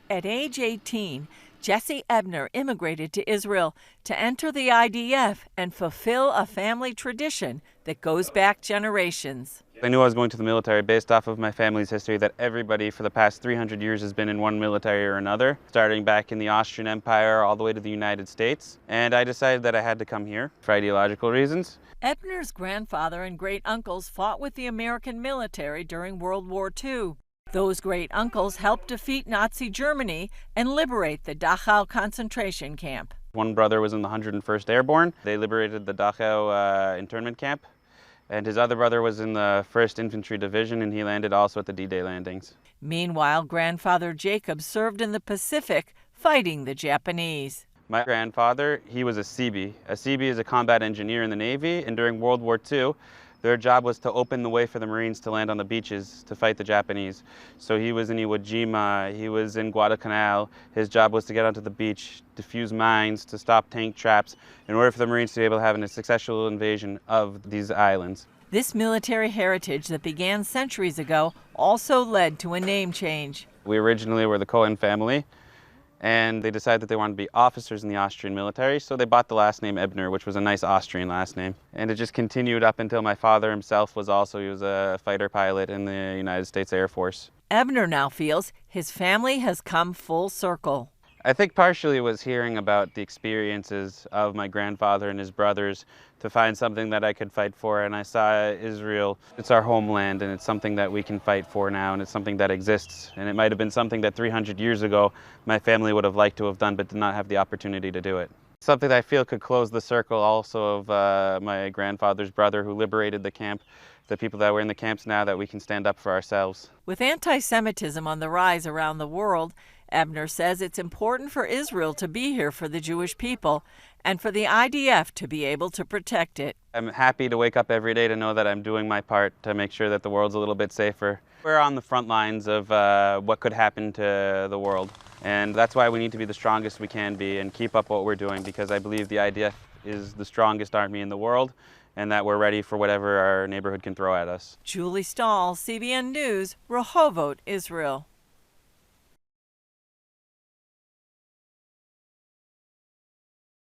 At age 18, Jesse Ebner immigrated to Israel to enter the IDF and fulfill a family tradition that goes back generations. I knew I was going to the military based off of my family's history that everybody for the past 300 years has been in one military or another, starting back in the Austrian Empire all the way to the United States. And I decided that I had to come here for ideological reasons. Ebner's grandfather and great-uncles fought with the American military during World War II. Those great-uncles helped defeat Nazi Germany and liberate the Dachau concentration camp. One brother was in the 101st Airborne. They liberated the Dachau internment camp. And his other brother was in the 1st Infantry Division, and he landed also at the D-Day landings. Meanwhile, grandfather Jacob served in the Pacific, fighting the Japanese. My grandfather, he was a CB. A CB is a combat engineer in the Navy, and during World War II, their job was to open the way for the Marines to land on the beaches to fight the Japanese. So he was in Iwo Jima, he was in Guadalcanal. His job was to get onto the beach, defuse mines, to stop tank traps, in order for the Marines to be able to have a successful invasion of these islands. This military heritage that began centuries ago also led to a name change. We originally were the Cohen family, and they decided that they wanted to be officers in the Austrian military, so they bought the last name Ebner, which was a nice Austrian last name. And it just continued up until my father himself was a fighter pilot in the United States Air Force. Ebner now feels his family has come full circle. I think partially it was hearing about the experiences of my grandfather and his brothers to find something that I could fight for, and I saw Israel. It's our homeland, and it's something that we can fight for now, and it's something that exists. And it might have been something that 300 years ago my family would have liked to have done but did not have the opportunity to do it. Something that I feel could close the circle also of my grandfather's brother who liberated the camp, the people that were in the camps now, that we can stand up for ourselves. With anti-Semitism on the rise around the world, Ebner says it's important for Israel to be here for the Jewish people and for the IDF to be able to protect it. I'm happy to wake up every day to know that I'm doing my part to make sure that the world's a little bit safer. We're on the front lines of what could happen to the world, and that's why we need to be the strongest we can be and keep up what we're doing, because I believe the IDF is the strongest army in the world and that we're ready for whatever our neighborhood can throw at us. Julie Stahl, CBN News, Rehovot, Israel.